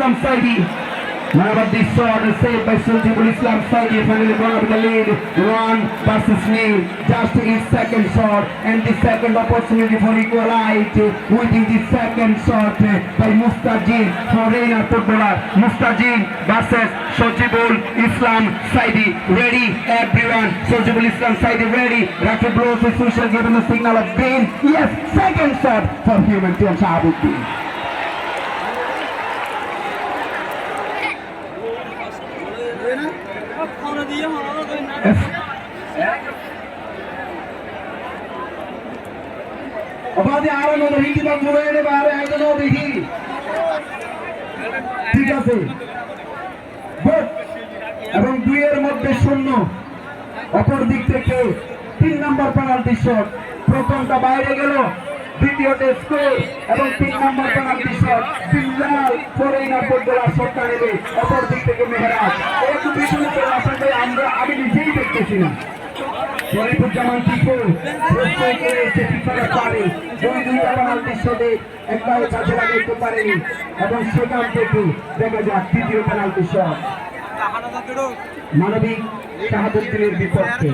Islam Saidi. Now about this shot is saved by Sojibul Islam Saidi, finally gone up with the lead. 1-0. Just his second shot and the second opportunity for equalize within the second shot by Mustajin, foreigner footballer. Mustajin versus Sojibul Islam Saidi. Ready everyone. Sojibul Islam Saidi ready. Rafi blows his whistle, given the signal of green. Yes, second shot for human team Shahabuddin. About the iron of the Hindi but Murray about I don't know the Hindi. ঠিক আছে but এবং দুইয়ের মধ্যে শূন্য অপর দিক থেকে 3 number penalty shot প্রথমটা বাইরে গেল দ্বিতীয়তে স্কোর এবং 3 number penalty shot Bilal foreigner footballer শটটা নেবে অপর দিক থেকে মেহরাজ একটু পিছনে চলে আসলে আমি নিজেই দেখতেছি না শরীফুজ্জামান টিপু প্রশ্ন করেছে ফিফার পারে দুইটা পেনাল্টি শটে একবার কাজে লাগাইতে পারেনি এবং সেখান থেকে দেখা যাক তৃতীয় পেনাল্টি শট মানবিক শাহাবুদ্দিনের বিপক্ষে